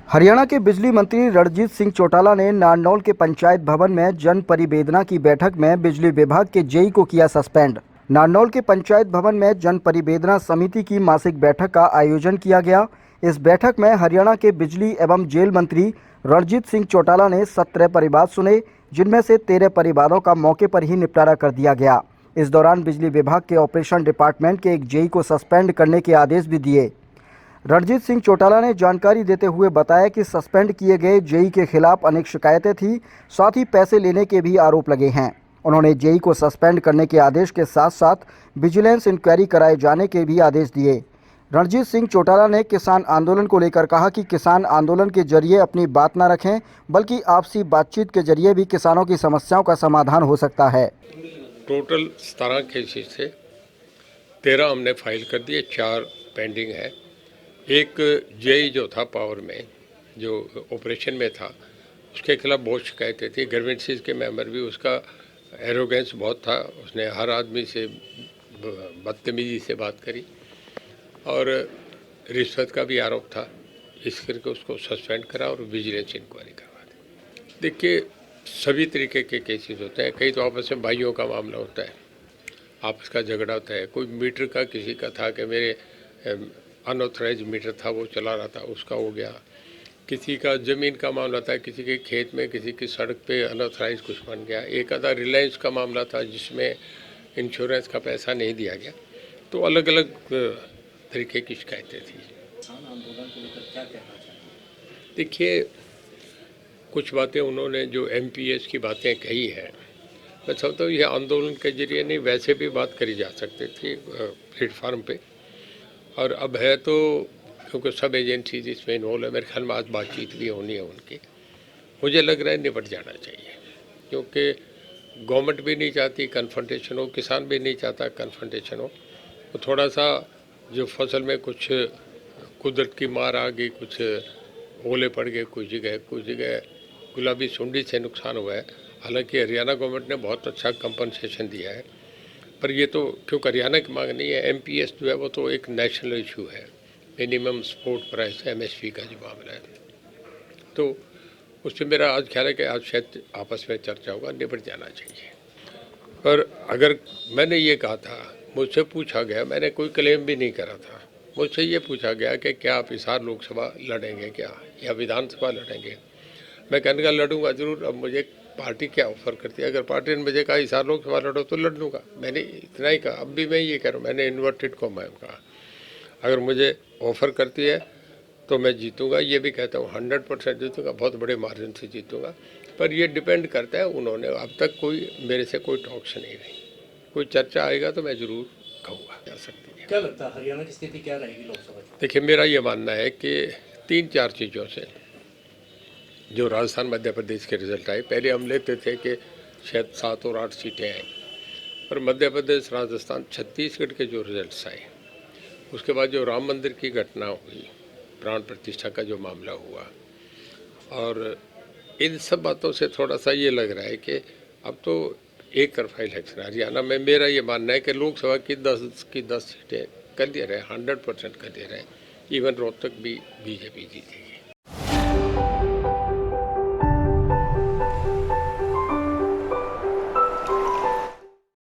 हरियाणा के बिजली मंत्री रणजीत सिंह चौटाला ने नारनौल के पंचायत भवन में जन परिवेदना की बैठक में बिजली विभाग के जेई को किया सस्पेंड। नारनौल के पंचायत भवन में जन परिवेदना समिति की मासिक बैठक का आयोजन किया गया। इस बैठक में हरियाणा के बिजली एवं जेल मंत्री रणजीत सिंह चौटाला ने 17 परिवार सुने, जिनमें से 13 परिवारों का मौके पर ही निपटारा कर दिया गया। इस दौरान बिजली विभाग के ऑपरेशन डिपार्टमेंट के एक जेई को सस्पेंड करने के आदेश भी दिए। रणजीत सिंह चौटाला ने जानकारी देते हुए बताया कि सस्पेंड किए गए जेई के खिलाफ अनेक शिकायतें थी, साथ ही पैसे लेने के भी आरोप लगे हैं। उन्होंने जेई को सस्पेंड करने के आदेश के साथ साथ विजिलेंस इंक्वायरी कराए जाने के भी आदेश दिए। रणजीत सिंह चौटाला ने किसान आंदोलन को लेकर कहा कि किसान आंदोलन के जरिए अपनी बात न रखें, बल्कि आपसी बातचीत के जरिए भी किसानों की समस्याओं का समाधान हो सकता है। टोटल 17 केसेस थे, 13 हमने फाइल कर दिए, 4 पेंडिंग है। एक जेई जो था पावर में, जो ऑपरेशन में था, उसके खिलाफ बहुत शिकायतें थी। ग्रीवेंसेस के मेंबर भी, उसका एरोगेंस बहुत था, उसने हर आदमी से बदतमीजी से बात करी और रिश्वत का भी आरोप था। इस करके उसको सस्पेंड करा और विजिलेंस इंक्वायरी करवा दी। देखिए, सभी तरीके के केसेस होते हैं। कई तो आपस में भाइयों का मामला होता है, आपस का झगड़ा होता है। कोई मीटर का किसी का था कि मेरे अनऑथराइज मीटर था, वो चला रहा था, उसका हो गया। किसी का ज़मीन का मामला था, किसी के खेत में, किसी की सड़क पे अनऑथराइज कुछ बन गया। एक आधा रिलायंस का मामला था जिसमें इंश्योरेंस का पैसा नहीं दिया गया। तो अलग अलग तरीके की शिकायतें थी। देखिए, कुछ बातें उन्होंने जो एमपीएस की बातें कही है, मैं समझता हूँ ये आंदोलन के जरिए नहीं, वैसे भी बात करी जा सकती थी प्लेटफार्म पे। और अब है तो क्योंकि सब एजेंसीज इसमें इन्वॉल्व है, मेरे ख्याल में आज बातचीत भी होनी है उनकी। मुझे लग रहा है निपट जाना चाहिए, क्योंकि गवर्नमेंट भी नहीं चाहती कन्फ्रंटेशन हो, किसान भी नहीं चाहता कन्फ्रंटेशन हो। तो थोड़ा सा जो फसल में कुछ कुदरत की मार आ गई, कुछ ओले पड़ गए, कुछ जगह गुलाबी सुंडी से नुकसान हुआ है। हालांकि हरियाणा गवर्नमेंट ने बहुत अच्छा कंपनसेशन दिया है, पर ये तो क्योंकि हरियाणा की मांग नहीं है। एमपीएस जो है वो तो एक नेशनल इशू है, मिनिमम सपोर्ट प्राइस एमएसपी का जो मामला है। तो उससे मेरा आज ख्याल है कि आज शायद आपस में चर्चा होगा, निपट जाना चाहिए। पर अगर मैंने ये कहा था, मुझसे पूछा गया, मैंने कोई क्लेम भी नहीं करा था, मुझसे ये पूछा गया कि क्या आप हिसार लोकसभा लड़ेंगे क्या, या विधानसभा लड़ेंगे। मैं कहने का लड़ूंगा जरूर। अब मुझे पार्टी क्या ऑफर करती है, अगर पार्टी ने मुझे कहा हिसार लोकसभा लड़ो तो लड़ लूँगा, मैंने इतना ही कहा। अब भी मैं ये कह रहा हूँ, मैंने इन्वर्टेड को मैं कहा, अगर मुझे ऑफर करती है तो मैं जीतूंगा। ये भी कहता हूँ 100% जीतूंगा, बहुत बड़े मार्जिन से जीतूंगा। पर ये डिपेंड करता है, उन्होंने अब तक कोई मेरे से कोई टॉक्स नहीं रही। कोई चर्चा आएगा तो मैं ज़रूर कहूँगा। जा सकती है। क्या लगता है हरियाणा की स्थिति क्या रहेगी लोकसभा की? देखिए, मेरा ये मानना है कि 3-4 चीज़ों से जो राजस्थान मध्य प्रदेश के रिजल्ट आए, पहले हम लेते थे कि शायद 7 और 8 सीटें आएँ, पर मध्य प्रदेश, राजस्थान, छत्तीसगढ़ के जो रिजल्ट्स आए, उसके बाद जो राम मंदिर की घटना हुई, प्राण प्रतिष्ठा का जो मामला हुआ, और इन सब बातों से थोड़ा सा ये लग रहा है कि अब तो एक तरफा इलेक्शन हरियाणा में। मेरा ये मानना है कि लोकसभा की 10 सीटें कर दे रहे हैं, 100% कर दे रहे हैं। इवन रोहतक भी बीजेपी जीतेगी।